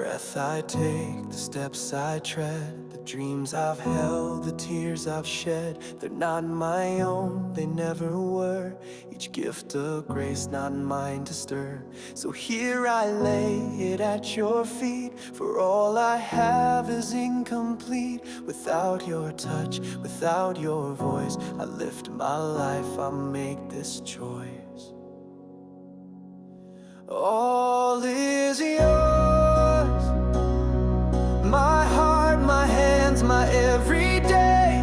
breath I take, the steps I tread, the dreams I've held, the tears I've shed. They're not my own, they never were. Each gift of grace not mine to stir. So here I lay it at your feet, for all I have is incomplete. Without your touch, without your voice, I lift my life, I make this choice. All is yours, my heart, my hands, my everyday.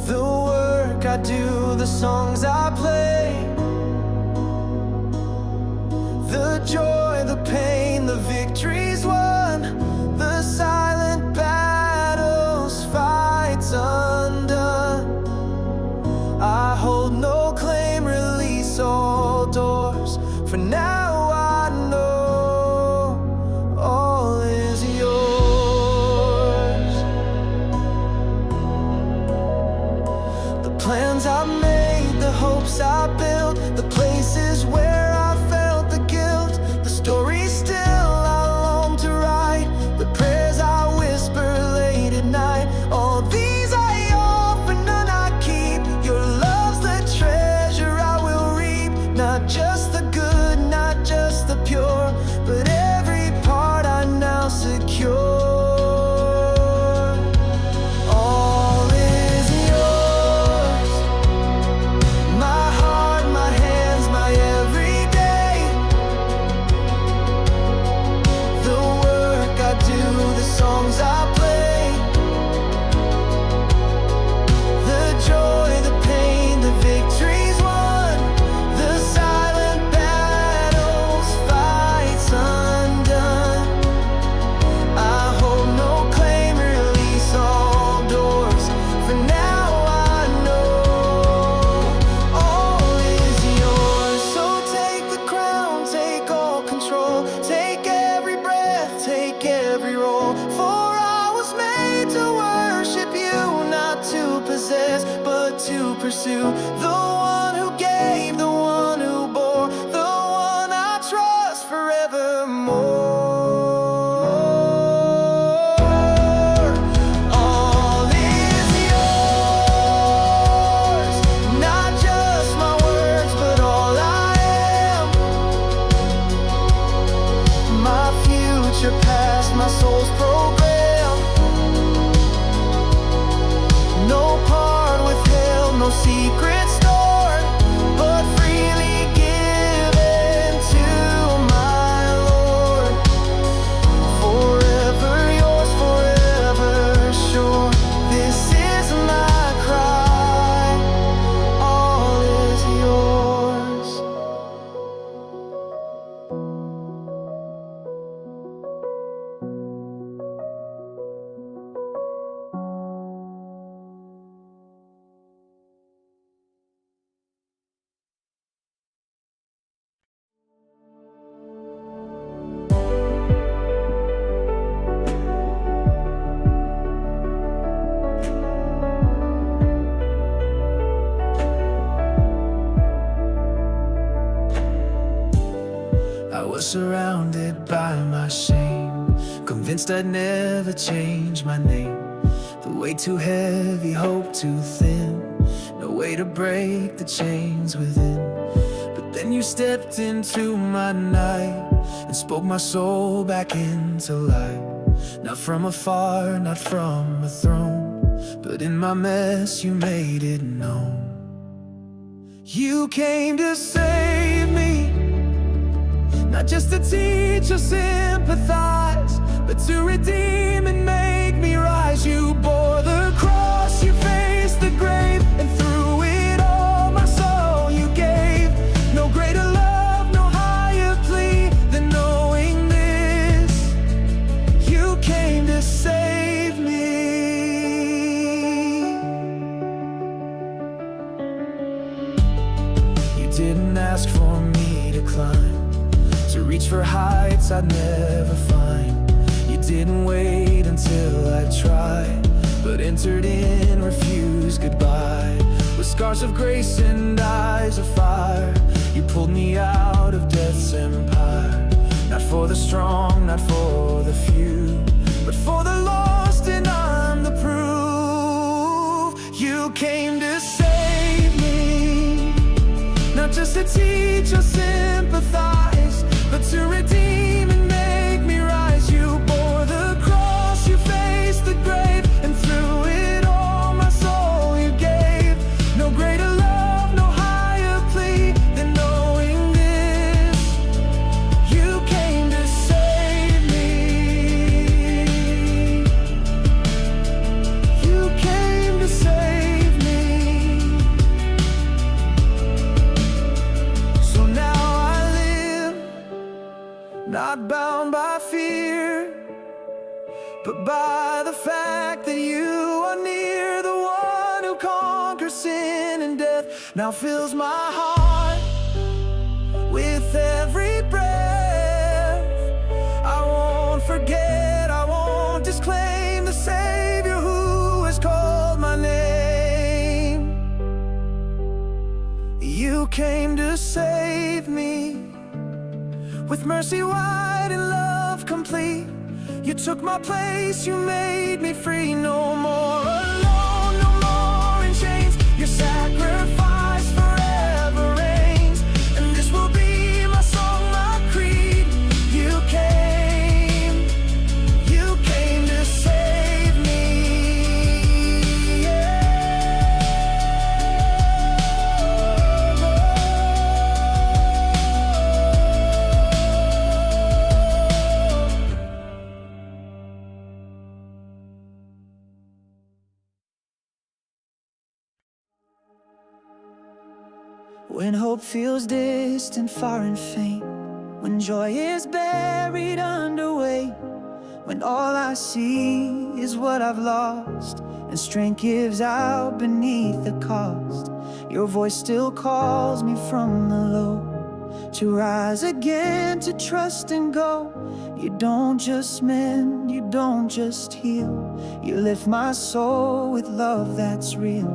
The work I do, the songs I play, the joy, the pain, the victories won, the silent battles, fights undone. I hold no claim, release all doors, for now I know all is yours. The plans I made, the hopes I built, the places where I felt the guilt, the stories still I long to write, the prayers I whisper late at night. All these I offer, none I keep. Your love's the treasure I will reap. Not just the good, not just the pure, but every part I now secure. All is yours, my heart, my hands, my everyday. The work I do, the songs I play, the joy, the pain, the victories won, the silent battles, fights undone. I hold no claim, release all doors, for now I know all is yours. So take the crown, take all control, take every breath, take every role. For I was made to worship you, not to possess, but to pursue. The one who gave, the one who bore, the one I trust forevermore. All is yours, not just my words, but all I am. My future, past, my soul's program. No part withheld, no secret stored, but freely given to my Lord. Forever yours, forever sure. This is my cry. All is yours. I was surrounded by my shame, convinced I'd never change my name. The weight too heavy, hope too thin, no way to break the chains within. But then you stepped into my night and spoke my soul back into light. Not from afar, not from a throne, but in my mess you made it known. You came to save me, not just to teach or sympathize, but to redeem and make me rise. You bore the cross, you faced the grave, and through it all my soul you gave. No greater love, no higher plea than knowing this. You came to save me. You didn't ask for me to climb, to reach for heights I'd never find. You didn't wait until I tried, but entered in, refused goodbye. With scars of grace and eyes of fire, you pulled me out of death's empire. Not for the strong, not for the few, but for the lost, and I'm the proof. You came to save me, not just to teach or sympathize, but to redeem and make me rise. You bore the cross, you faced the grave, and through it all my soul you gave. No greater love, no higher plea than knowing this. You came to save me. You came to save me. So now I live, not bound by fear, but by the fact that you are near. The one who conquers sin and death now fills my heart with every breath. I won't forget, I won't disclaim the Savior who has called my name. You came to save me, with mercy wide and love complete. You took my place, you made me free. No more alone, no more in chains. Your sacrifice forever reigns, and this will be my song, my creed. You came to save me. When hope feels distant, far and faint, when joy is buried under weight, when all I see is what I've lost, and strength gives out beneath the cost, your voice still calls me from the low, to rise again, to trust and go. You don't just mend, you don't just heal, you lift my soul with love that's real.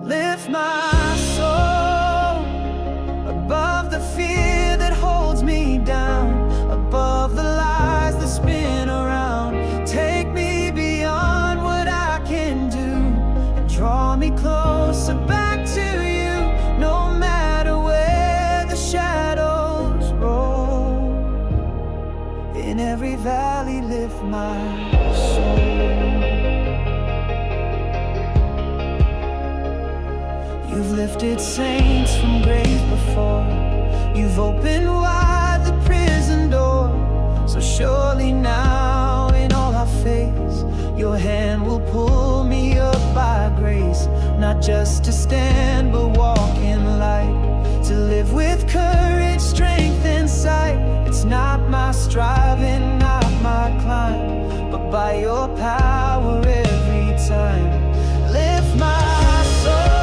Lift my soul above the fear that holds me down, above the lies that spin around. Take me beyond what I can do, and draw me closer back to you. No matter where the shadows roll, in every valley lift my soul. You've lifted saints from graves before, you've opened wide the prison door. So surely now in all I face, your hand will pull me up by grace. Not just to stand but walk in light, to live with courage, strength and sight. It's not my striving, not my climb, but by your power every time. Lift my soul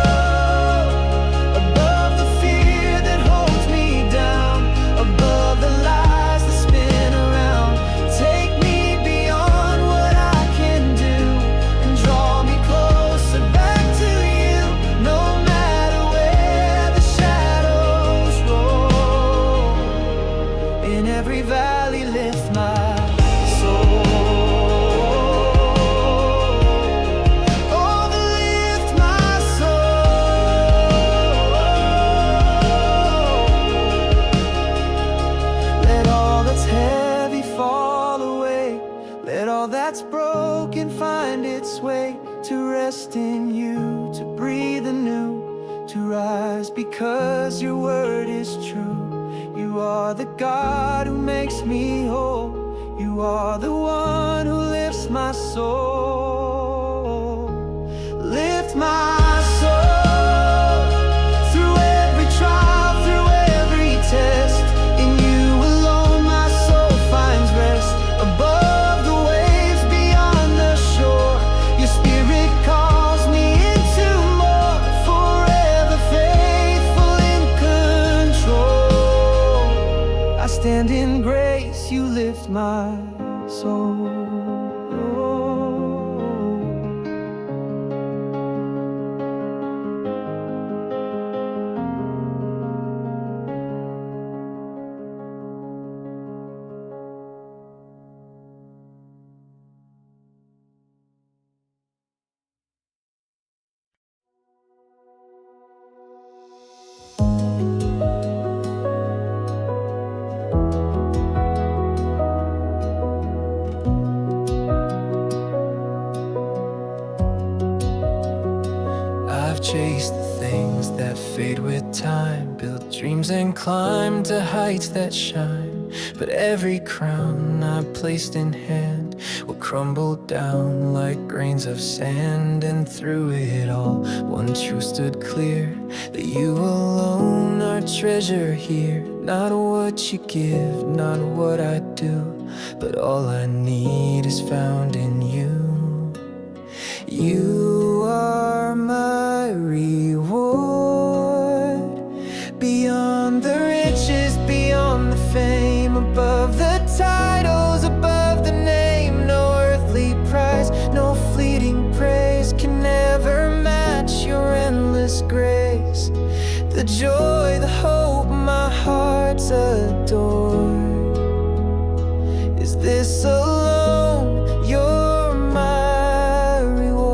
above the fear that holds me down, above the lies that spin around. Take me beyond what I can do, and draw me closer back to you. No matter where the shadows roll, in every valley lift my soul. That's broken find its way to rest in you, to breathe anew, to rise because your word is true. You are the God who makes me whole, you are the one who lifts my soul. Lift my soul through every trial, through every test. In you alone my soul finds rest. Above stand in grace, you lift my soul. chased the things that fade with time, built dreams and climbed to heights that shine. But every crown I placed in hand will crumble down like grains of sand. And through it all, one truth stood clear, that you alone are treasure here. Not what you give, not what I do, but all I need is found in you. You are my reward, beyond the riches, beyond the fame, above the titles, above the name. No earthly prize, no fleeting praise can ever match your endless grace. The joy, the hope my heart's adored. Is this alone you're my reward?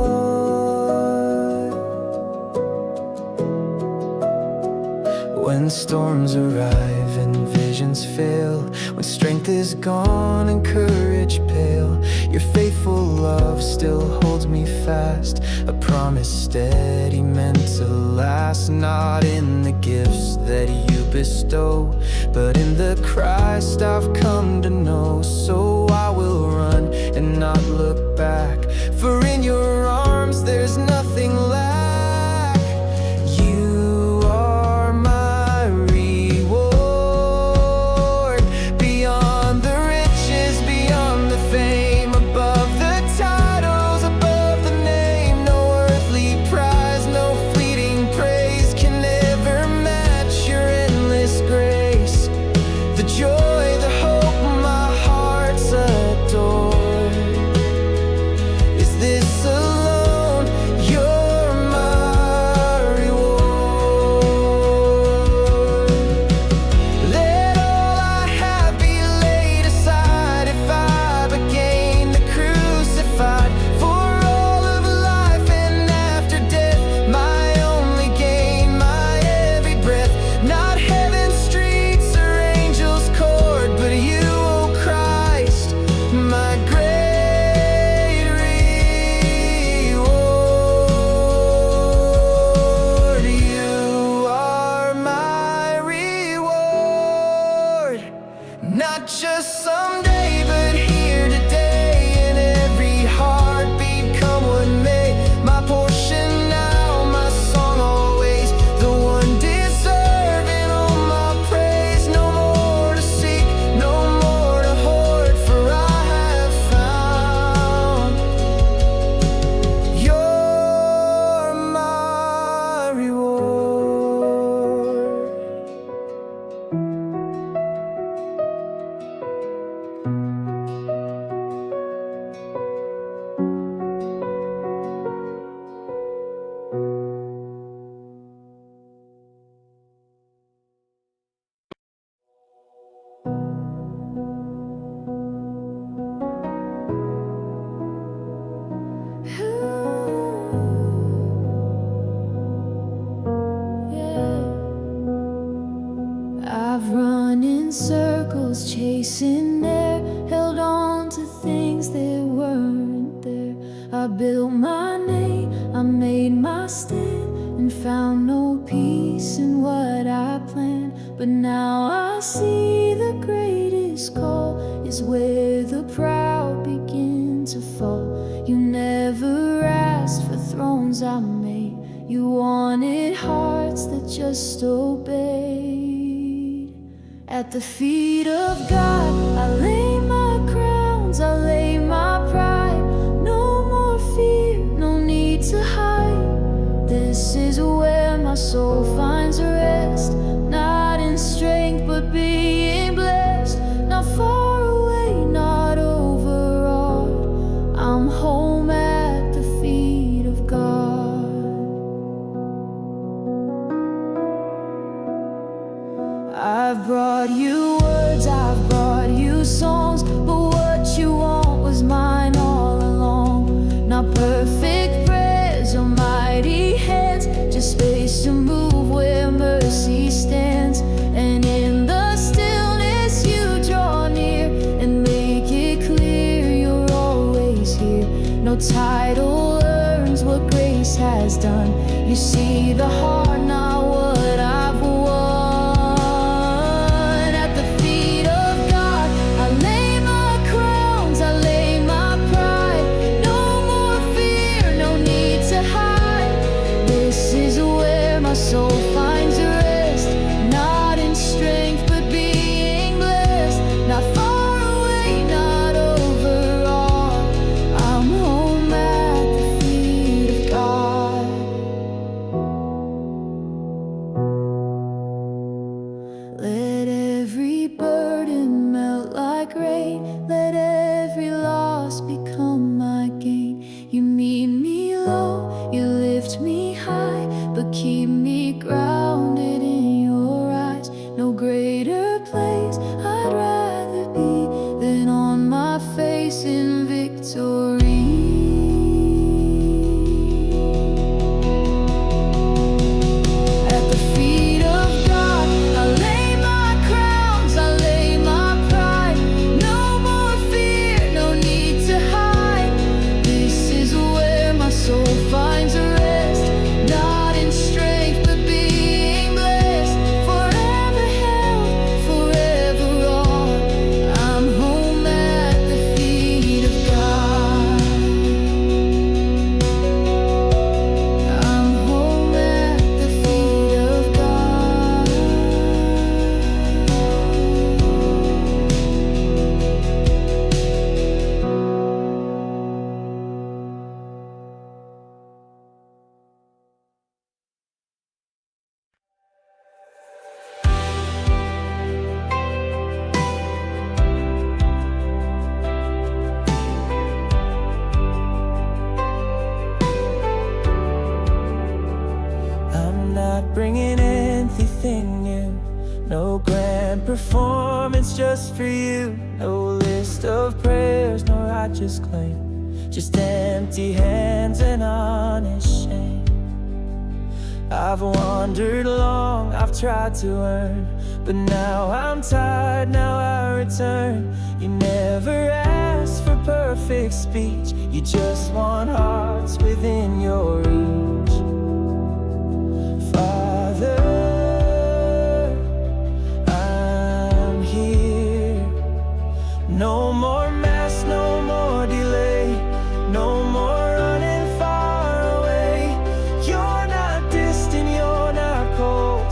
When storms arrive and visions fail, when strength is gone and courage pale, your faithful love still holds me fast, a promise steady meant to last. Not in the gifts that you bestow, but in the Christ I've come to know. So I will run and not look back, for in your arms there's nothing lack. You are my reward, beyond the riches, beyond the fame, above the titles, above the name. No earthly prize, no fleeting praise can ever match your endless grace. The joy, the hope my heart's adored. Is this alone you're my reward? Let all I have be laid aside, if I but gain the crucified. For all of life and after death, my only gain, my every breath. Not heaven's streets or angels' court, but you, O Christ, my great reward. You are my reward, not just someday, but here today. In every heartbeat, come what may, my portion now, my song always, the one deserving all my praise. No more to seek, no more to hoard, for I have found you're my reward. I've run in circles, chasing air, held on to things that weren't there. I built my name, I made my stand, and found no peace in what I planned. But now I see the greatest call is where the proud begin to fall. You never asked for thrones I made, you wanted hearts that just obeyed. At the feet of God, I lay my crowns, I lay my pride. No more fear, no need to hide. This is where my soul finds rest, not in strength, but being blessed. Not far away, not overawed, I'm home at the feet of God. I've brought you words, I've brought you songs, but what you want was mine all along. Not perfect prayers or mighty hands, just space to move where mercy stands. And in the stillness you draw near and make it clear you're always here. No title earns what grace has done. You see the heart, not what I've won. At the feet of God, I lay my crowns, I lay my pride. No more fear, no need to hide. This is where my soul finds rest, not in strength but being blessed. Not far away, not overall. I'm home at the feet of God. Let every burden melt like rain. Let every loss become my gain. You meet me low, you lift me high, but keep me grounded in your eyes. No greater place I'd rather be than on my face in victory. At the feet of God, I lay my crowns, I lay my pride. No more fear, no need to hide. This is where my soul finds rest, not in strength but being blessed. Forever held, forever all. I'm home at the feet of God. I'm home at the feet of God. I'm not bringing anything new, no grand performance just for you. No list of prayers, no righteous claim, just empty hands and honest shame. I've wandered long, I've tried to earn, but now I'm tired, now I return. You never asked for perfect speech, you just want hearts within your reach. Father, I'm here. No more mess, no more delay, no more running far away. You're not distant, you're not cold.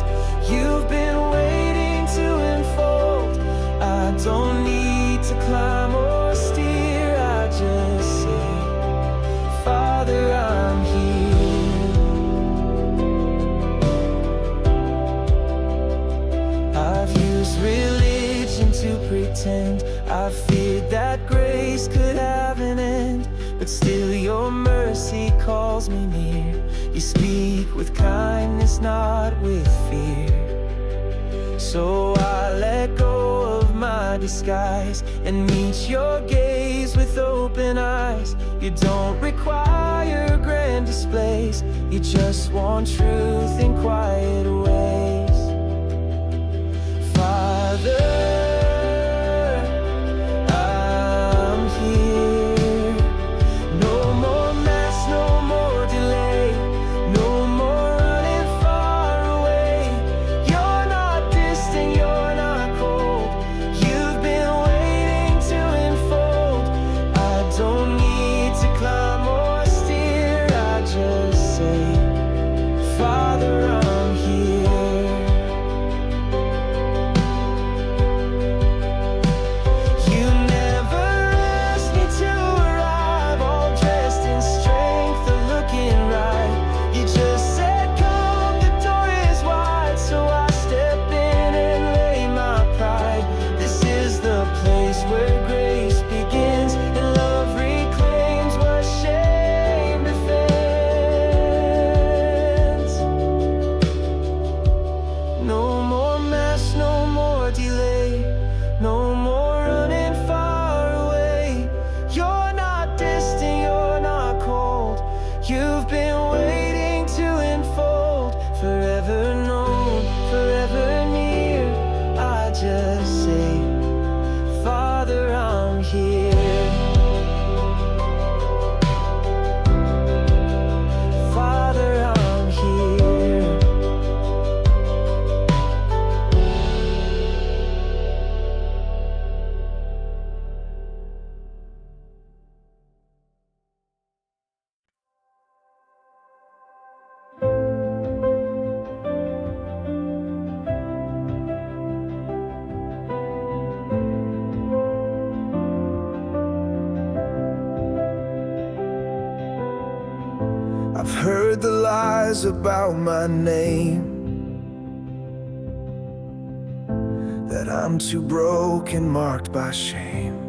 You've been waiting to unfold. I don't need to climb or steer, I just say, Father, I'm here. I've used religion to pretend, I feared that grace could have an end, but still your mercy calls me near. You speak with kindness, not with fear. So I let go of my disguise and meet your gaze with open eyes. You don't require grand displays, you just want truth in quiet ways. Father, I'm here. No more mess, no more delay, no more running far away. You're not distant, you're not cold. You've been waiting to unfold. I don't need to climb or steer, I just say, Father, I'm here. I've heard the lies about my name, that I'm too broken, marked by shame.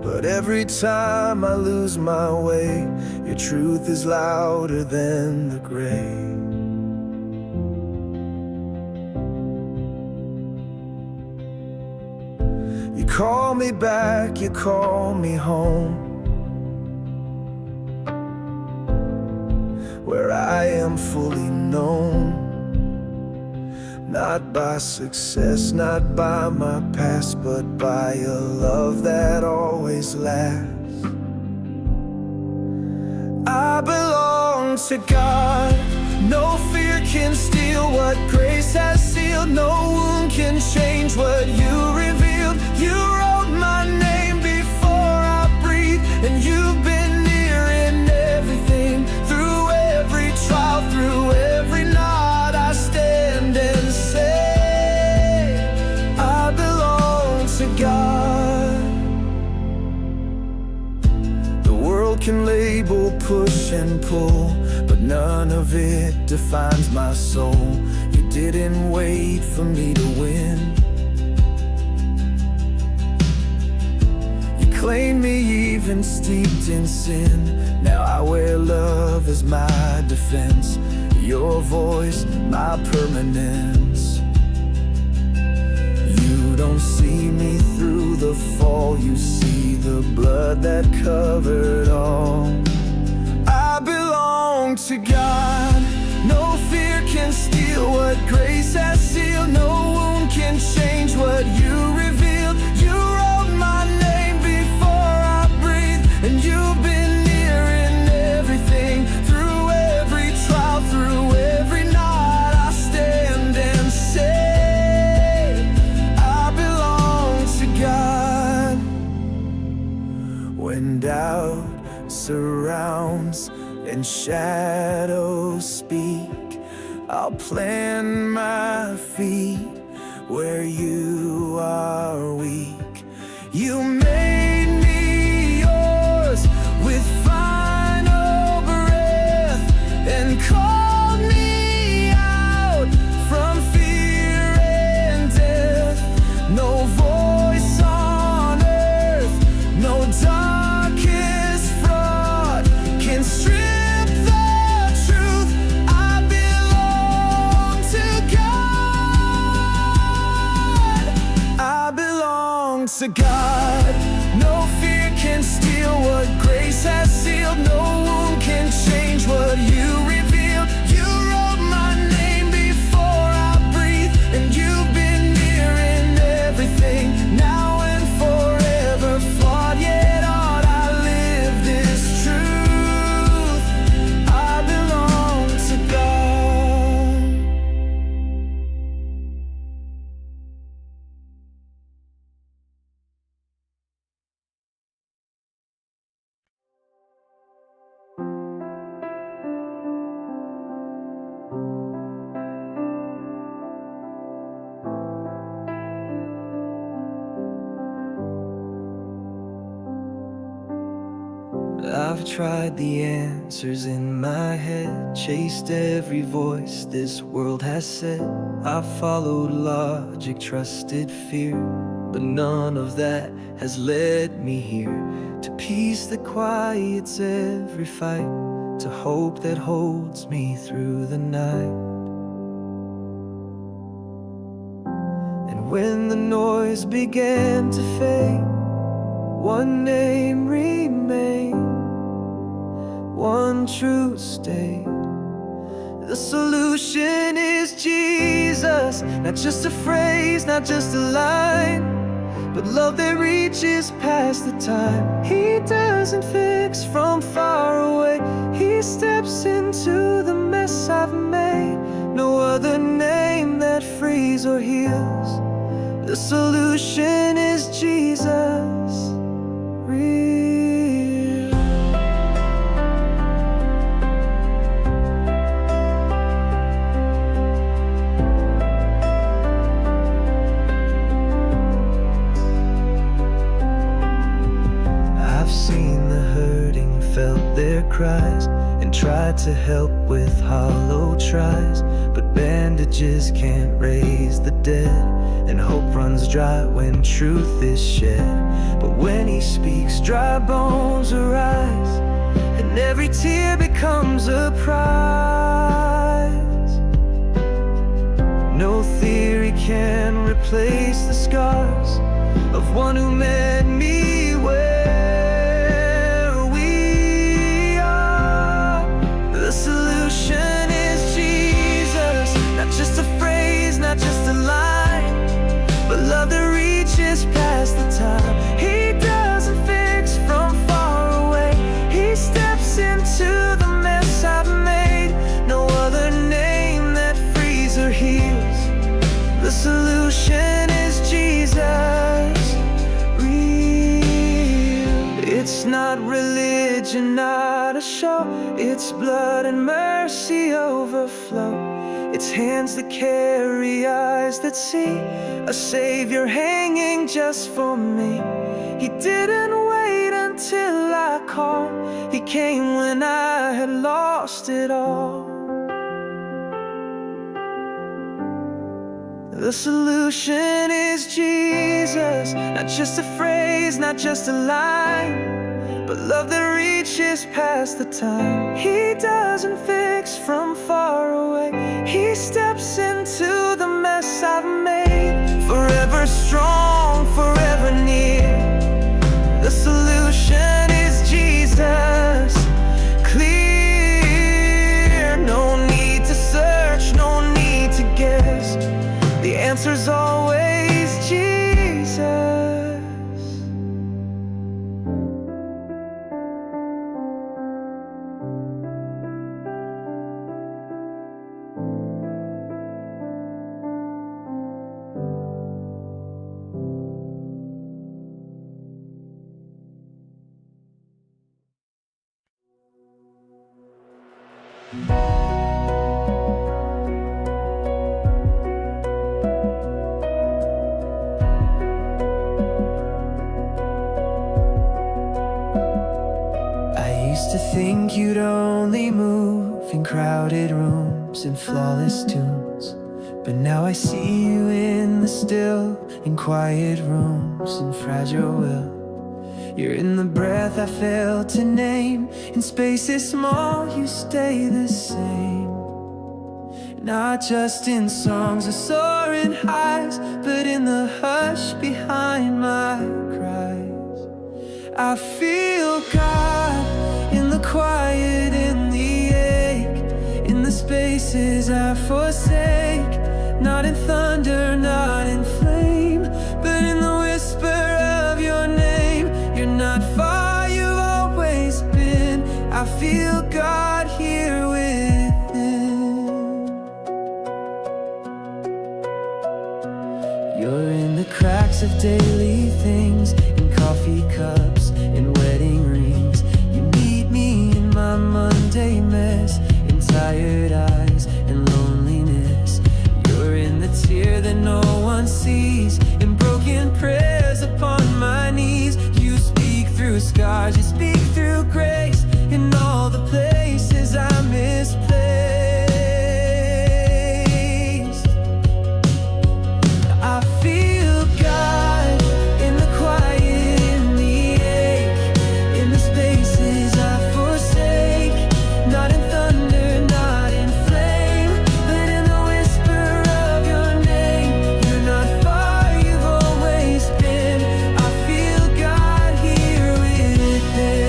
But every time I lose my way, your truth is louder than the grave. You call me back, you call me home, where I am fully known. Not by success, not by my past, but by a love that always lasts. I belong to God. No fear can steal what grace has sealed. No wound can change what you revealed. You wrote my name before I breathe, and you've been near in everything. Through every trial, through every knot, I stand and say, I belong to God. The world can label, push and pull, but none of it defines my soul. You didn't wait for me to win. You claimed me even steeped in sin. Now I wear love as my defense. Your voice, my permanence. You don't see me through the fall. You see the blood that covered all. I belong to God. No fear can steal what grace has sealed. No wound can change what you revealed. You wrote my name before I breathe, and you've been near in everything. Through every trial, through every knot, I stand and say, I belong to God. When doubt surrounds and shadows speak, I'll plant my feet where you are weak. You made me yours with final breath, and called me out from fear and death. No voice on earth, no darkest fraud can strip to God. No fear can steal what grace has sealed. No wound can change what you revealed. You wrote my name before I breathe, and you've been near in everything. Now and forever, flawed yet all I lived is truth. I belong to God. I've tried the answers in my head, chased every voice this world has said. I've followed logic, trusted fear, but none of that has led me here. To peace that quiets every fight, to hope that holds me through the night. And when the noise began to fade, one name remained, one truth stayed. The solution is Jesus. Not just a phrase, not just a line, but love that reaches past the time. He doesn't fix from far away. He steps into the mess I've made. No other name that frees or heals. The solution is Jesus. Real. I've seen the hurting their cries and tried to help with hollow tries. But bandages can't raise the dead, and hope runs dry when truth is shed. But when he speaks, dry bones arise, and every tear becomes a prize. No theory can replace the scars of one who met me where we are. The solution is Jesus, not just a phrase, not just a line, but love that reaches past the time. He doesn't fix from far away, he steps into the mess I've made. No other name that frees or heals. The solution is Jesus, real. It's not religion, not a show. It's blood and mercy overflow. It's hands that carry, eyes that see, a Savior hanging just for me. He didn't wait until I called, he came when I had lost it all. The solution is Jesus, not just a phrase, not just a line, but love that reaches past the time. He doesn't fix from far away, he steps into the mess I've made. Forever strong, forever near. The solution is Jesus, clear. No need to search, no need to guess. The answer's always Jesus. Used to think you'd only move in crowded rooms and flawless tunes, but now I see you in the still and quiet rooms and fragile will. You're in the breath I fail to name. In spaces small you stay the same, not just in songs or soaring highs, but in the hush behind my cries. I feel God in the quiet, in the ache, in the spaces I forsake. Not in thunder, not in flame, but in the whisper of your name. You're not far, you've always been. I feel God here within. You're in the cracks of daily things, in coffee cups, in wedding rings. You meet me in my Monday mess, in tired eyes and loneliness. You're in the tear that no one sees, in broken prayers upon my knees. You speak through scars, you speak through grace, in all the places I misplaced. I feel God in the quiet, in the ache, in the spaces I forsake. Not in thunder, not in flame, but in the whisper of your name. You're not far, you've always been. I feel God here within.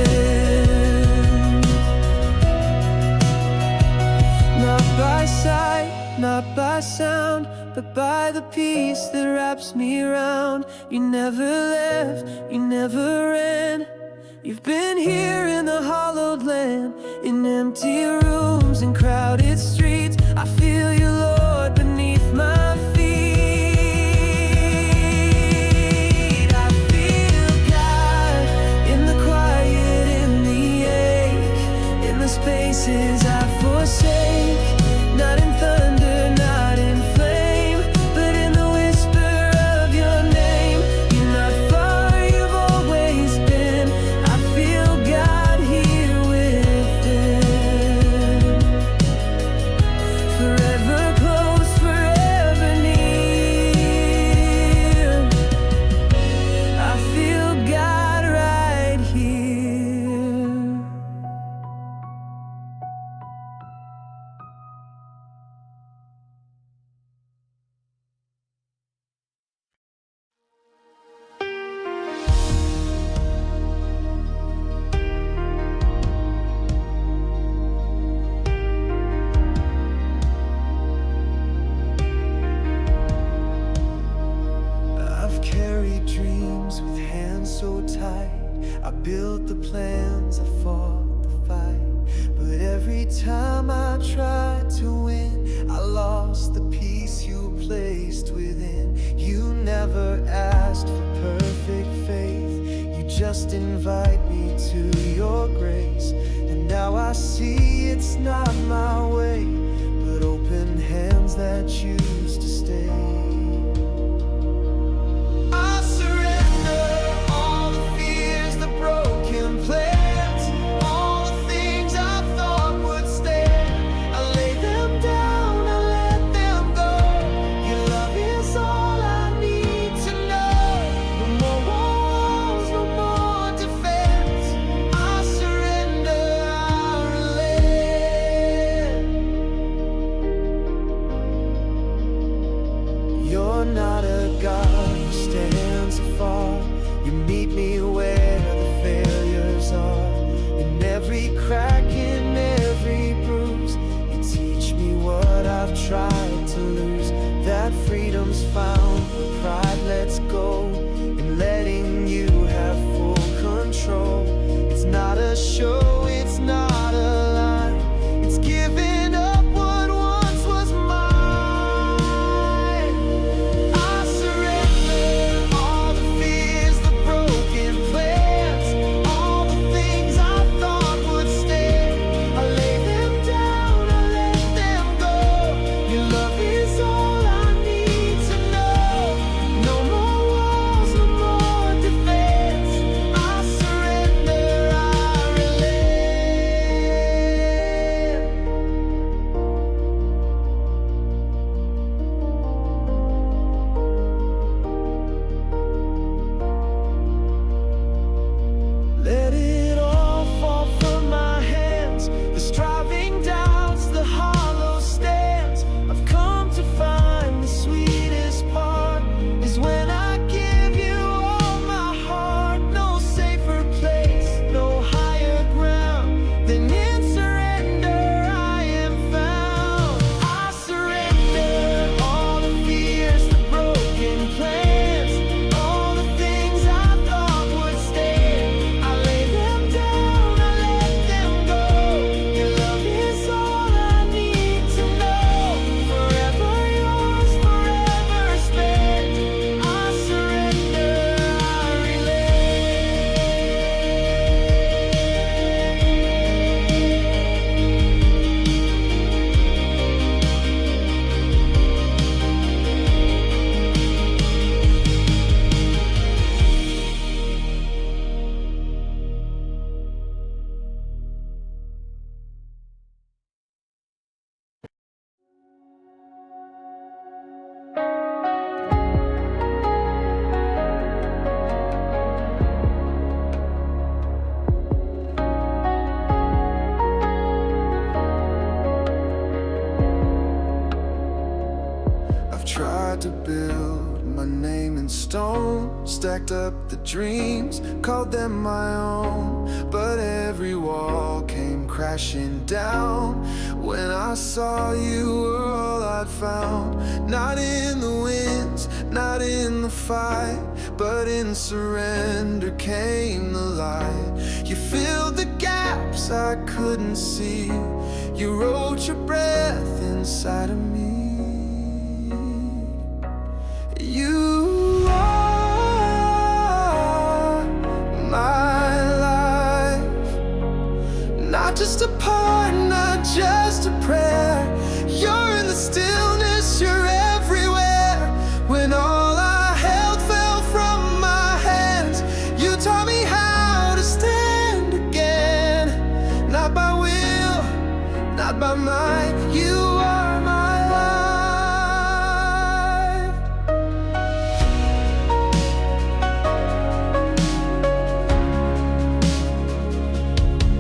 Not by sight, not by sound, but by the peace that wraps me around. You never left, you never ran. You've been here in the hollowed land, in empty rooms and crowded streets. I feel you, Lord, beneath my feet. I feel God in the quiet, in the ache, in the spaces I forsake. Not in thunder, not in flame, but in the whisper of your name. You're not far, you've always been. I feel God here within. made dreams with hands so tight. I built the plans, I fought the fight. But every time I tried to win, I lost the peace you placed within. You never asked for perfect faith, you just invite me to your grace. And now I see it's not my way, but open hands that choose to stay. I surrender all the fears, the broken plans, all the things I thought would stand. I lay them down, I let them go. Your love is all I need to know. No more walls, no more defense. I surrender, I relent. You're not a God who stands afar. You meet me where the failures are. In every crack, in every bruise, you teach me what I've tried to lose. That freedom's found when pride lets go, and letting you have full control. It's not a show, it's not a lie, it's giving up what once was mine. I surrender all the fears, the broken plans, all the things I thought would stand. I lay them down, I let them go. Your love is all I need to know. No more walls, no more defense. I surrender, I relent. Let it all fall from my hands. The striving doubts, the hollow stands. I've come to find the sweetest part is when I give you all my heart. No safer place, no higher ground than in surrender I am found. I surrender all the fears, the broken plans, all the things I thought would stand. I lay them down, I let them go. Your love is all I need to know. Forever yours, forever spent. I surrender, I relent. I've tried to build my name in stone, stacked up the dreams, called them my own. But every wall came crashing down when I saw you were all I'd found. Not in the winds, not in the fight, but in surrender came the light. You filled the gaps I couldn't see, you wrote your breath inside of me. You are my life, not just a part, not just a prayer. You're in the stillness, you're everywhere. When all I held fell from my hands, you taught me how to stand again. Not by will, not by might, you are my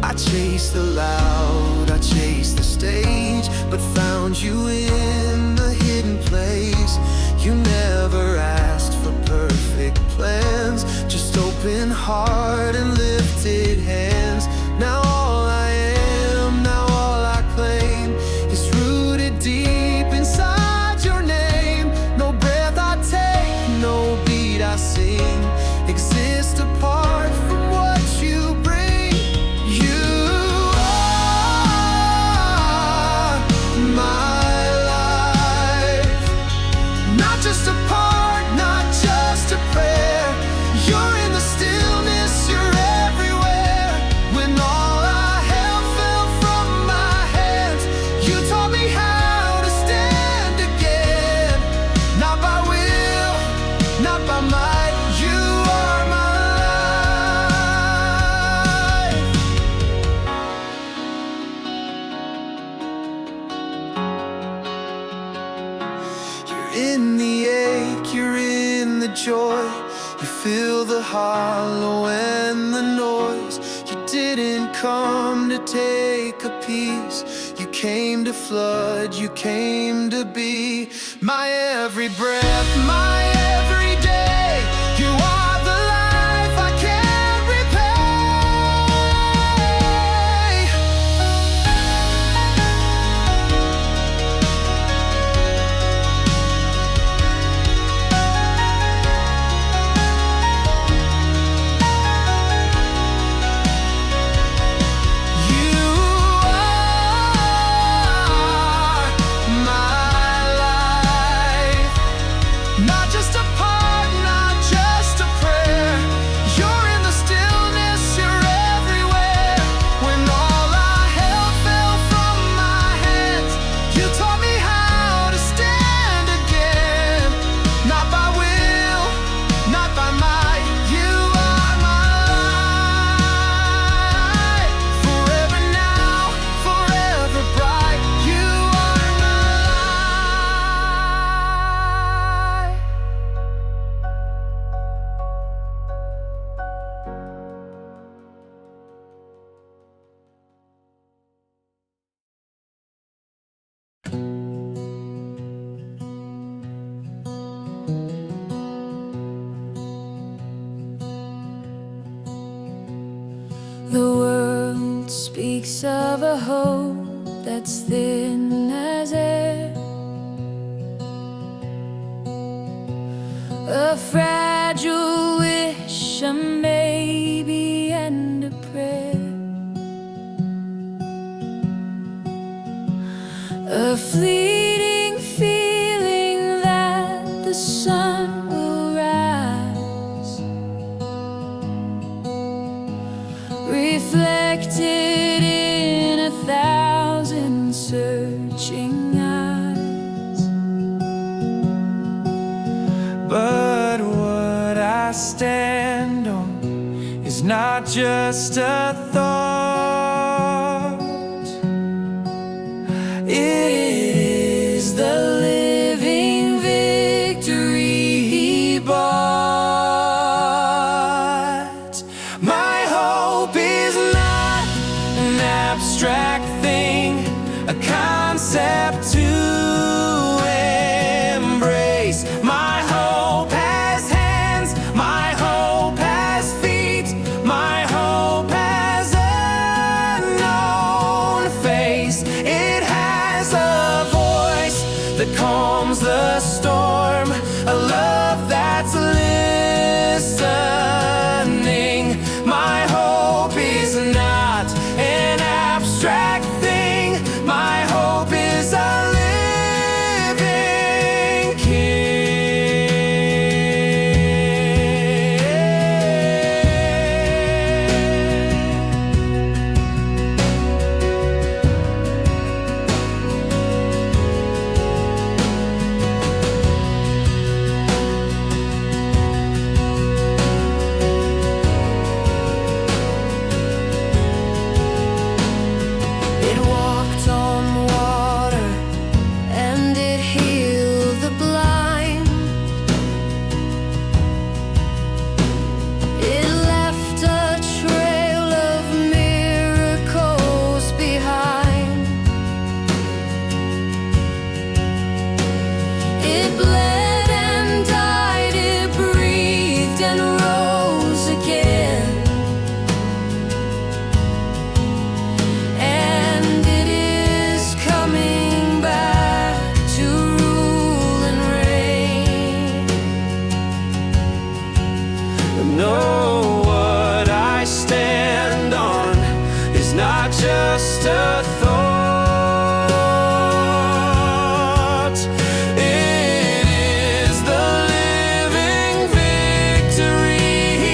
I chased the loud, I chased the stage, but found you in the hidden place. You never asked for perfect plans, just open heart and lifted hands. Now all I am, now all I claim is rooted deep inside your name. No breath I take, no beat I sing, You're in the stillness, you're everywhere. When all I held fell from my hands, you taught me how to stand again. Not by will, not by might, you are my life. You're in the ache, you're in the joy. You fill the hollow and the noise. You didn't come to take a piece. You came to flood, you came to be my every breath, my every day. You are the life I can't repay. You are my life. Not just a part, not just a prayer. You're in the stillness, you're everywhere. When all I held fell from my hands, you taught me how to stand again. Not by will, not by might, you are my life. Forever now, forever bright, you are my life. The world speaks of a hope that's thin as air, a fragile wish, a maybe and a prayer, a fleeting feeling that the sun will rise, reflected in 1,000 searching eyes. But what I stand on is not just a thought. It is the living victory He bought. My hope is not an abstract thing, a concept to embrace. My hope has hands, my hope has feet, my hope has a known face. It has a voice that calms the storm, a love that's listening. My hope is not an abstract thing, my hope is a living It walked on water and it healed the blind. It left a trail of miracles behind. It bled and died, it breathed and rose again. And it is coming back to rule and reign. No, what I stand on is not just a thought. It is the living victory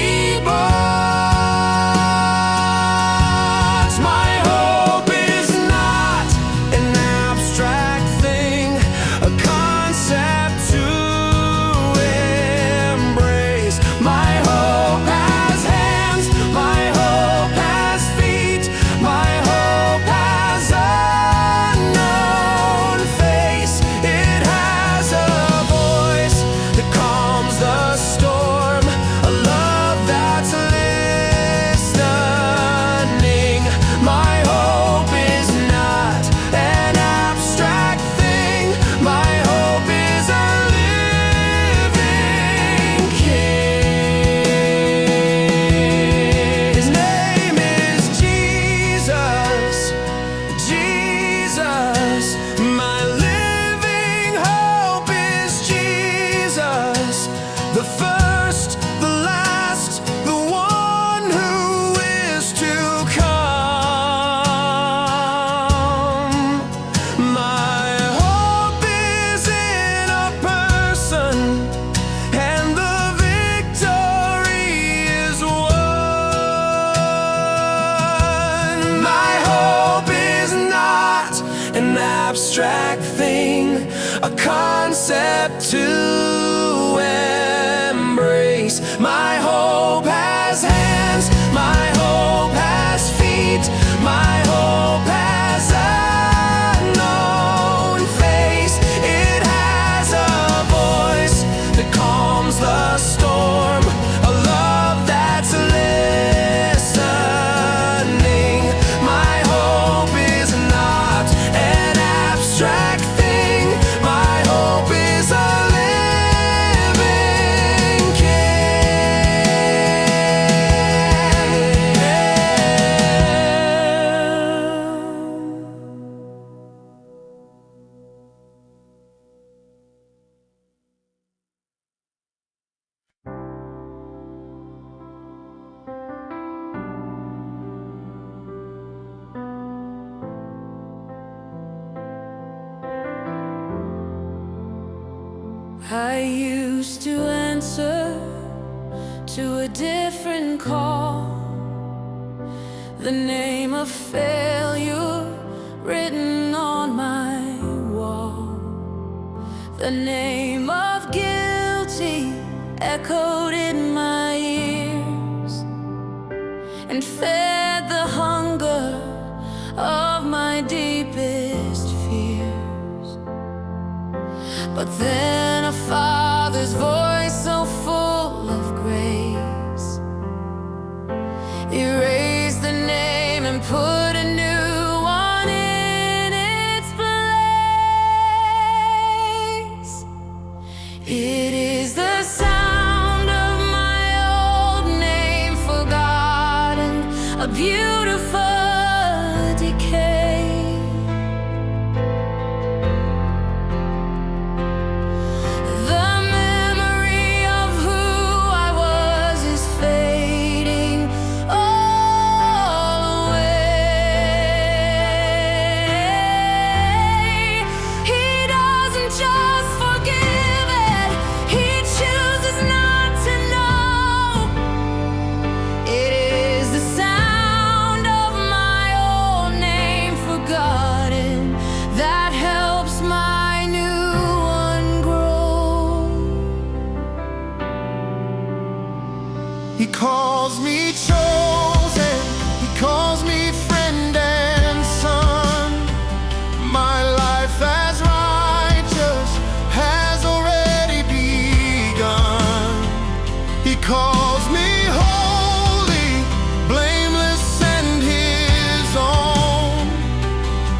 I used to answer to a different call, the name of failure written on my wall, the name of guilty echoed in my ears and fed the hunger of my deepest fears. But then a father's voice so full of grace erased the name and put a new one in its place. It is the sound of my old name forgotten, a beautiful decay. The memory of who I was is fading all away. He doesn't just forgive it, he chooses not to know. It is the sound of my old name forgotten that helps my new one grow. He calls me chosen, he calls me friend and son. My life as righteous has already begun. He calls me holy, blameless and his own.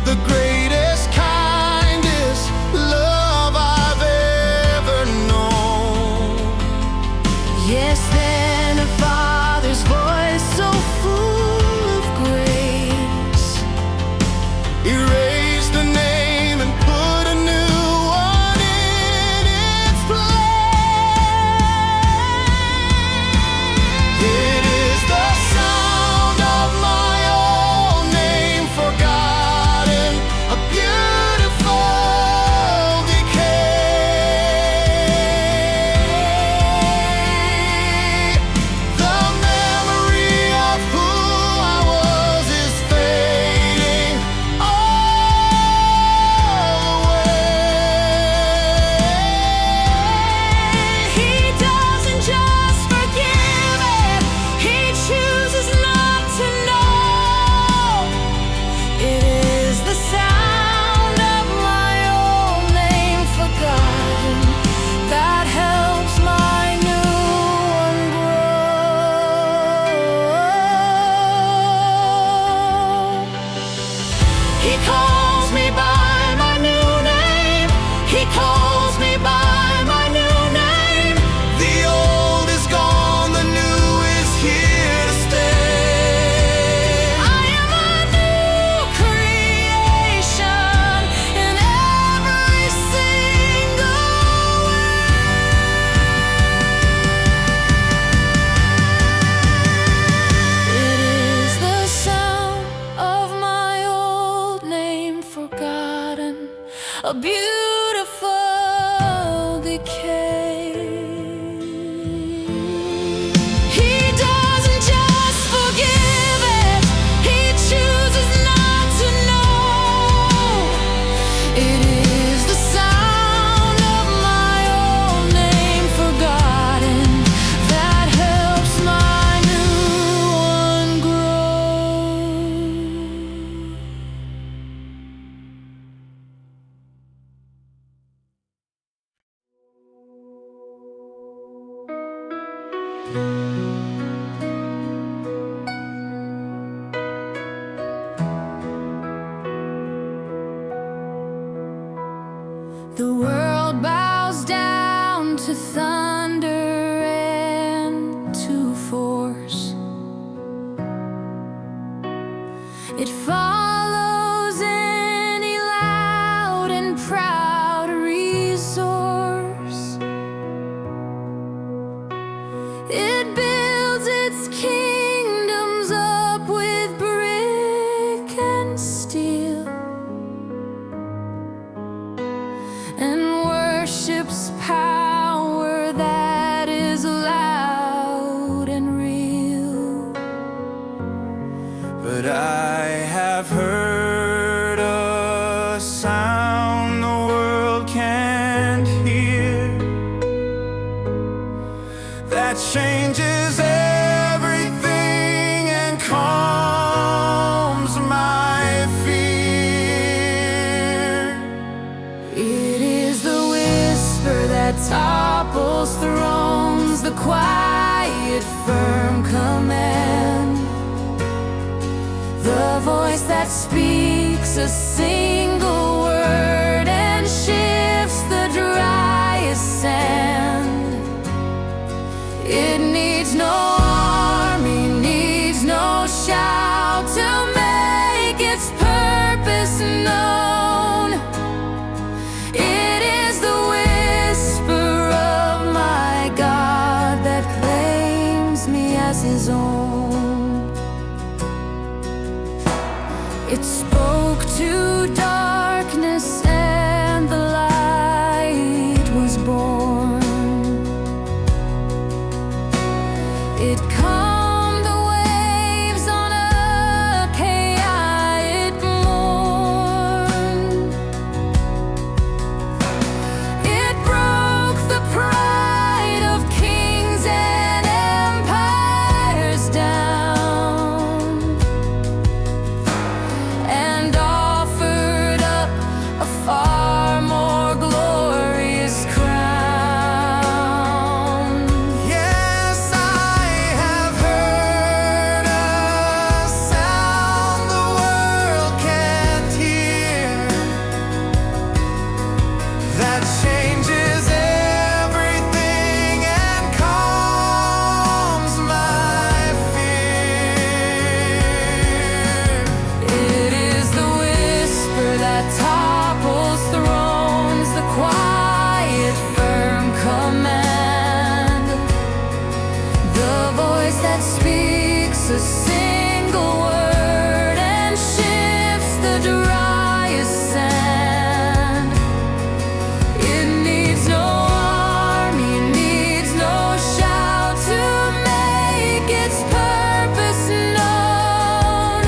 The greatest, kindest love I've ever known. Yes, then a father's voice so full of grace Erase the name and put a new one in its place. It is the sound of my old name forgotten, a beautiful decay. The memory of who I was is fading all away. He doesn't just forgive it, he chooses not to know. It is the sound of my old name forgotten that helps my new one grow. He calls me by my new name, he calls me by my new name. The old is gone, the new is here to stay. I am a new creation in every single way. It is the sound of my old name forgotten, a beautiful decay. He doesn't just forgive it, he chooses not to know. It is the sound of my old name forgotten that helps my new one grow. The world bows down to thunder and to force. It follows any loud and proud resource. It builds its kingdoms up with brick and steel, and worships power I have heard a sound the world can't hear that changes everything and calms my fear. It is the whisper that topples thrones, the quiet, firm command, the voice that speaks a single word and shifts the driest sand. It needs no army, needs no shout to make its purpose known. It is the whisper of my God that claims me as His own. It spoke to darkness and the light was born. It calmed the waves on a chaotic morn. It broke the pride of kings and empires down, and offered up a far more glorious crown. Yes, I have heard a sound the world can't hear that changes everything and calms my fear. It is the whisper that topples thrones, the quiet, firm command, the voice that speaks a single word and shifts the driest sand. It needs no army, needs no shout to make its purpose known.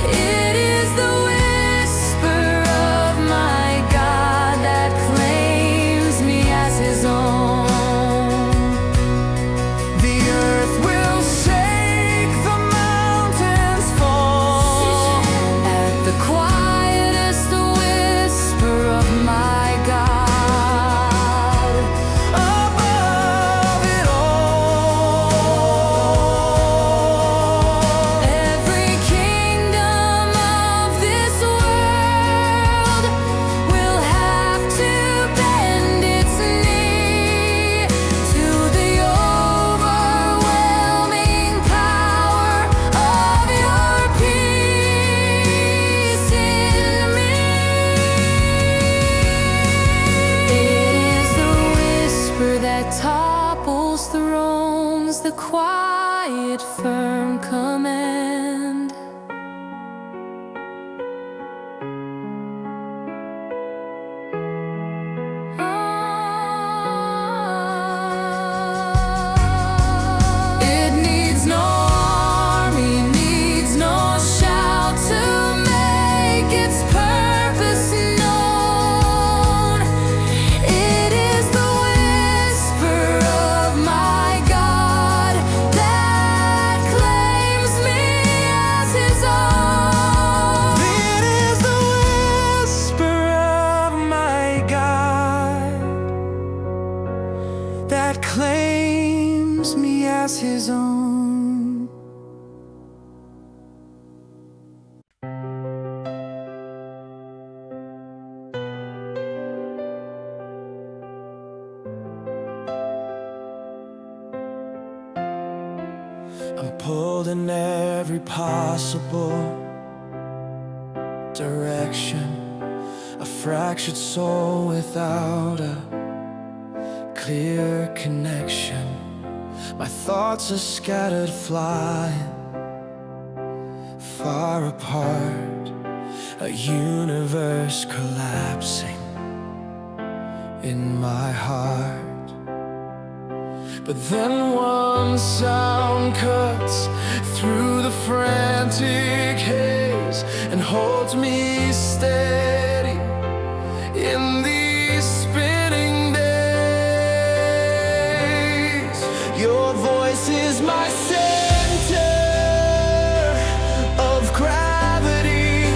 It is the whisper of my God that claims me as His own. The earth will shake, the mountains fall At the quietest whisper of my God. above it all. Every kingdom of this world will have to bend its knee to the overwhelming power of your peace in me. It is the whisper that topples thrones, the quiet, firm command. It needs no army, needs no shout to make its purpose known. It is the whisper of my God that claims me as His own. It is the whisper of my God that claims me as His own. I'm pulled in every possible direction, a fractured soul without a clear connection. My thoughts are scattered, flying far apart, a universe collapsing in my heart. But then one sound cuts through the frantic steady in these spinning days. Your voice is my center of gravity,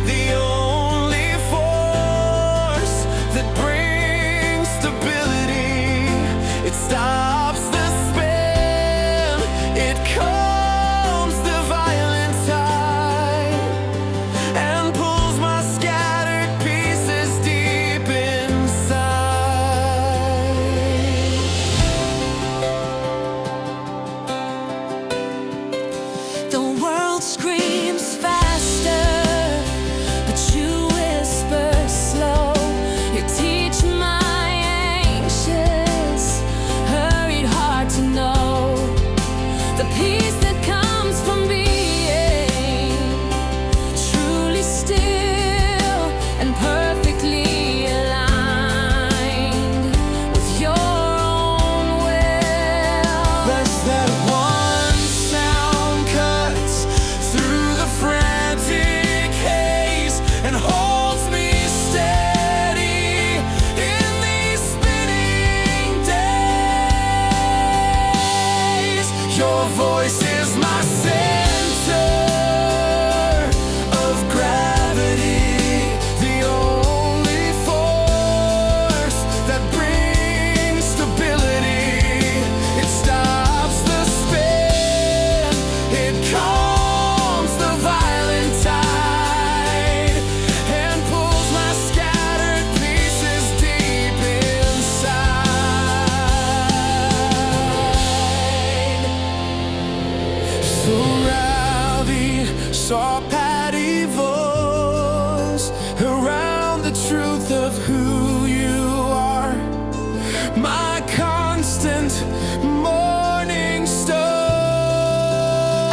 the only force that brings stability. It stops the spin, it calms the violent tide, and pulls my scattered pieces deep inside. The world screams faster, but you whisper slow. You teach my anxious, hurried heart to know the peace that comes from being truly still and perfectly aligned with your own will. Less that one sound cuts through the frantic haze and holds me steady in these spinning days. Your voice is my center of gravity, the only force that brings stability. It stops the spin, it calms the violent tide, and pulls my scattered pieces deep inside. So rowdy, saw patty voice around the truth of who you are, my constant morning star.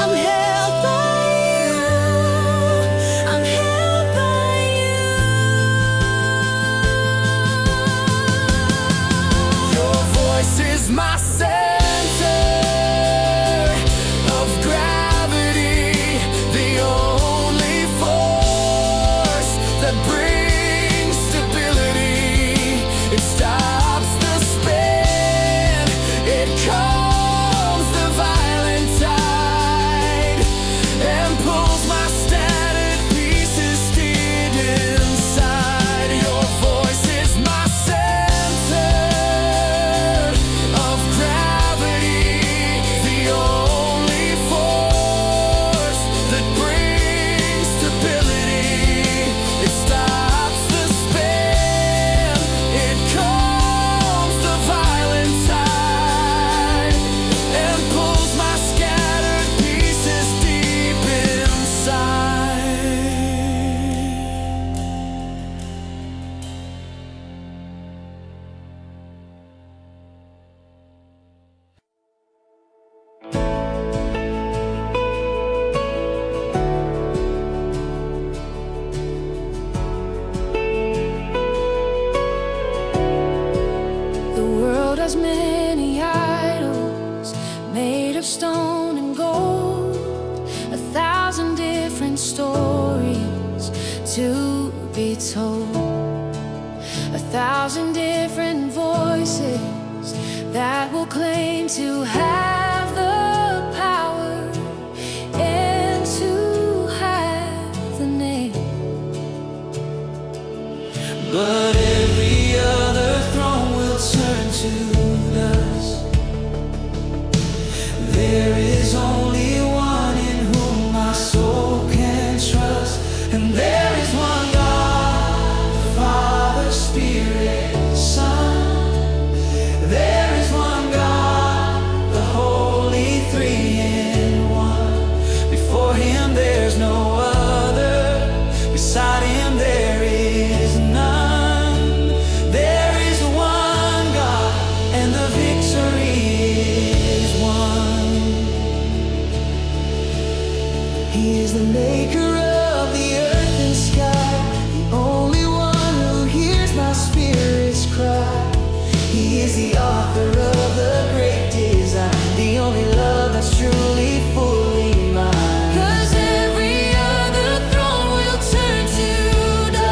I'm held by you, I'm held by you. Your voice is my center of gravity, the only force that brings stability. It stops the spin, it calms the violent tide, and pulls my scattered pieces deep inside. Your voice is my center of gravity, the only force that brings stability. It stops the spin, it calms the violent tide, and pulls my scattered pieces deep inside. The world has many idols made of stone and gold, 1,000 different stories to be told, 1,000 different voices that will claim to have the power and to have the name. But every other throne will turn to dust. There is only one in whom my soul can trust, and there is one God, the Father, Spirit, Son. There is one God, the Holy Three in One. Before Him there's no other, beside Him there is none. There is one God, and the victory is won. He is the maker of the earth and sky, the only one who hears my spirit's cry. He is the author of the great design, the only love that's truly fully mine. 'Cause every other throne will turn to dust.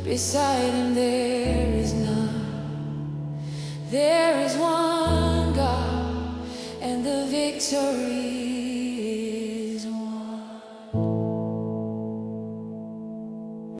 Beside him there is none. There is one.